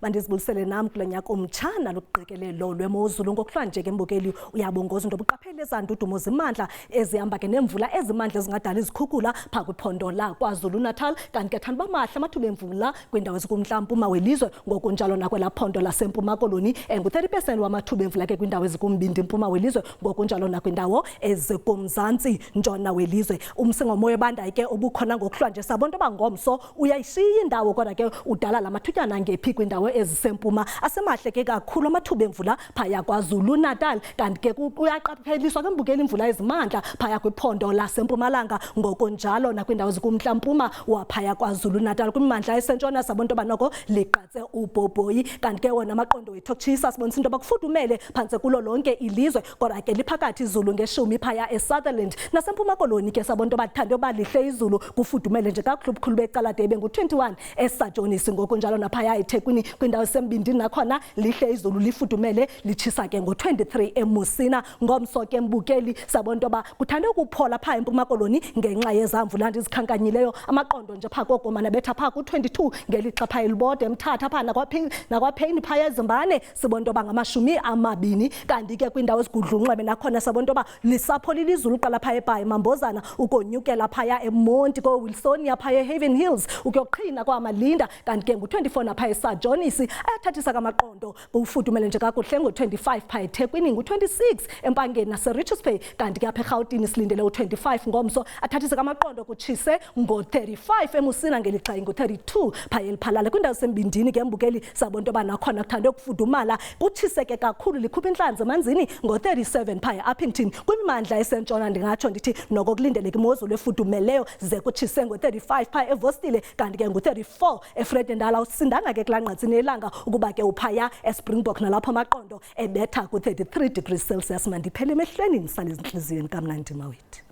mandizibulisele nam kule nyaka omtshana lokuqikelelo lwemozulu ngokuhlanje ke mbukeli uyabongoza into obuqaphele ezandudumo zimandla ezihamba ke nemvula ezimandla ezingadala izikhukhula pha kwiphondo la KwaZulu Natal kanti ke thanda bamahle amathuba emvula kwindawo ezikumntla mpuma welizwe ngokunjalo nakwela phondo lasempuma koloni ngu-30% wamathuba emvula ke kwindawo ezikumbindi mpuma welizwe ngokunjalo nakwindawo ezikumzantsi ntshona welizwe umsingomoya bandayi ke obukhona ngokuhlanje sabonto bangomso uyayishiya indawo kodwa ke udala lamathutyana ngephi kwindawo ezisempuma asemahle ke kakhulu amathuba emvula phaya KwaZulu Natal kanti ke uyaqapheliswa ke mbukeli imvula ezimandla phaya kwiphondo lasempumalanga ngokunjalo nakwindawo ezikumntla mpuma waphaya KwaZulu Natal kwimimandla esentshona sabonto banoko liqatse ubhobhoyi kanti ke wona amaqondo wethu okutshisa sibonisa into bakufudumele phantse kulo lonke ilizwe kodwa ke liphakathi izulu ngeshumi phaya eSutherland nasempuma koloni ke sabonto bathande balihle izulu kufudumele nje kakhulukhulu becalade bengu-21 esajonisi ngokunjalo naphaya eThekwini kwindawo esembindini nakhona lihle izulu lifudumele litshisa ke ngo-23 eMusina ngomso ke mbukeli sabonto ba kuthande ukuphola phaya empuma koloni ngenxa yezamvula ndizikhankanyileyo amaqondo nje pha kokomana betha pha ku-22 ngelixa phaya elibode emthatha pha nakwapheyini phaya ezimbane sibonto ba ngamashumi 20 kanti ke kwindawo ezigudlunxebe nakhona sabonto ba lisapholile izulu qala phaya eBhayi Mambozana ukonyukela phaya eMonti koWilsonia phaya eHaven Hills ukuyoqhina kwaMalinda kanti ke ngu-24 naphaya eSajonisi ayathathisa kamaqondo kufudumele nje kakuhle ngo-25 phaya eThekwini ngu-26 eMpangeni naseRichards Bay kanti ke apha eRhawutini silindele u-25 ngomso athathise kamaqondo kutshise ngo-35 eMusina ngelixa ngu-32 phaya eliphalale kwindawo sembindini ke mbukeli sabonto banakhona kuthande ukufudumala kutshise ke kakhulu likhupha intlanzi emanzini ngo-37 phaya eUppington kwimimandla esentshona ndingatsho ndithi noko kulindeleka imozulu efudumeleyo ze kutshise ngo-35 phaya eVostile kanti ke ngu-34 eFredendala usindanga ke kulaa nqatsini elanga ukuba ke uphaya eSpringbok nalapho amaqondo ebetha ku-33 degrees Celsius mandiphele emehlweni ndisale ezintliziyweni kamnandi mawethu.